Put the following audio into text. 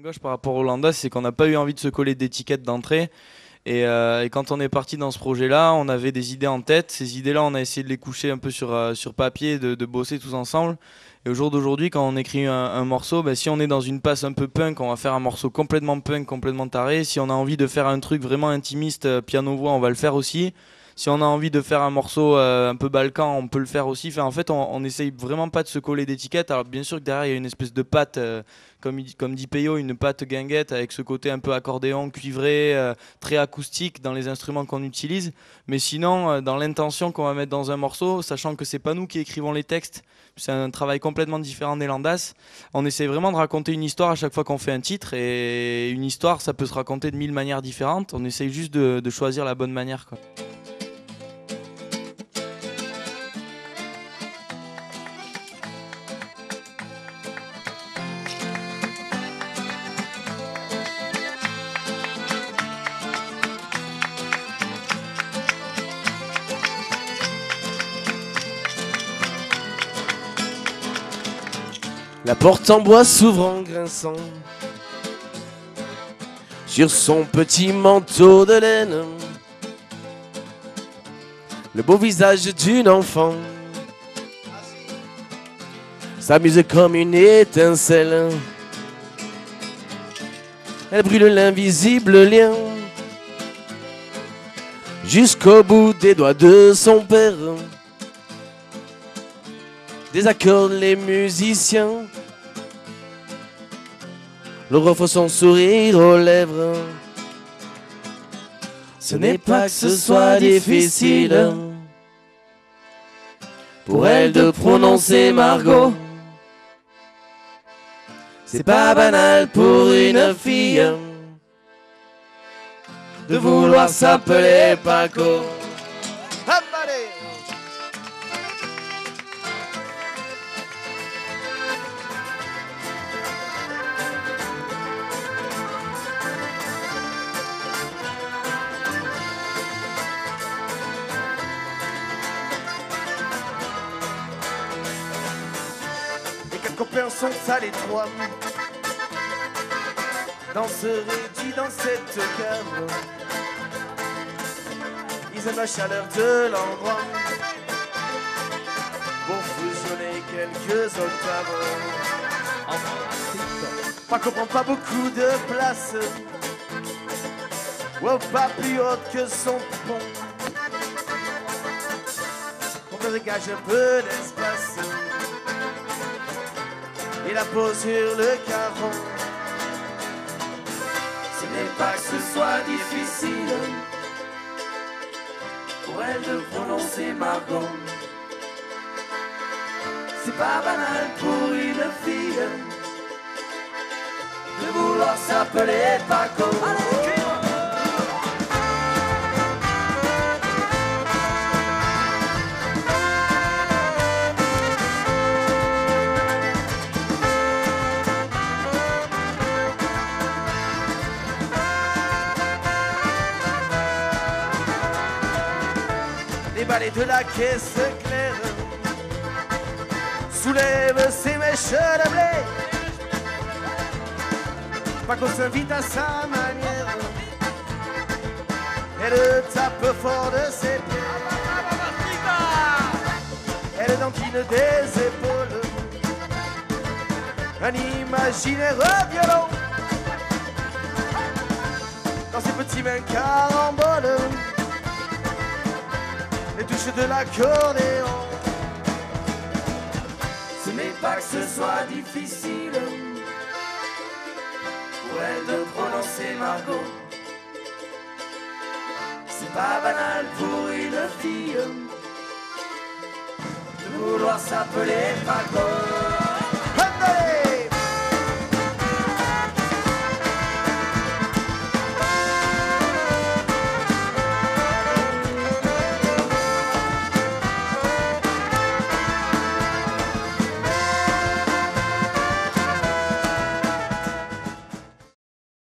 Gauche par rapport au Landa, c'est qu'on n'a pas eu envie de se coller d'étiquette d'entrée. Et quand on est parti dans ce projet-là, on avait des idées en tête. Ces idées-là, on a essayé de les coucher un peu sur papier, de bosser tous ensemble. Et au jour d'aujourd'hui, quand on écrit un morceau, si on est dans une passe un peu punk, on va faire un morceau complètement punk, complètement taré. Si on a envie de faire un truc vraiment intimiste, piano-voix, on va le faire aussi. Si on a envie de faire un morceau un peu balkan, on peut le faire aussi. Enfin, en fait, on essaye vraiment pas de se coller d'étiquette. Alors bien sûr que derrière, il y a une espèce de patte, comme dit Peyo, une patte guinguette avec ce côté un peu accordéon, cuivré, très acoustique dans les instruments qu'on utilise. Mais sinon, dans l'intention qu'on va mettre dans un morceau, sachant que c'est pas nous qui écrivons les textes, c'est un travail complètement différent des Landas. On essaie vraiment de raconter une histoire à chaque fois qu'on fait un titre. Et une histoire, ça peut se raconter de 1000 manières différentes. On essaye juste de choisir la bonne manière, quoi. La porte en bois s'ouvre en grinçant sur son petit manteau de laine. Le beau visage d'une enfant s'amuse comme une étincelle. Elle brûle l'invisible lien jusqu'au bout des doigts de son père. Désaccorde les musiciens, leur offre son sourire aux lèvres. Ce n'est pas que ce soit difficile pour elle de prononcer Margot. C'est pas banal pour une fille de vouloir s'appeler Paco. Hop, allez! Copains sont à l'étroit, danseraient dit dans cette cave. Ils aiment la chaleur de l'endroit pour fusionner quelques octaves. Pas comprend pas beaucoup de place, ou pas plus haute que son pont. On me dégage un peu d'espace et la pose sur le carreau. Ce n'est pas que ce soit difficile pour elle de prononcer Margot. C'est pas banal pour une fille de vouloir s'appeler Paco. Allez, les balais de la caisse claire soulèvent ses mèches de blé. Paco s'invite à sa manière, elle tape fort de ses pieds, elle dentine des épaules un imaginaire violon dans ses petits mains caramboles les touches de l'accordéon. Ce n'est pas que ce soit difficile pour elle de prononcer Margot. C'est pas banal pour une fille de vouloir s'appeler Paco.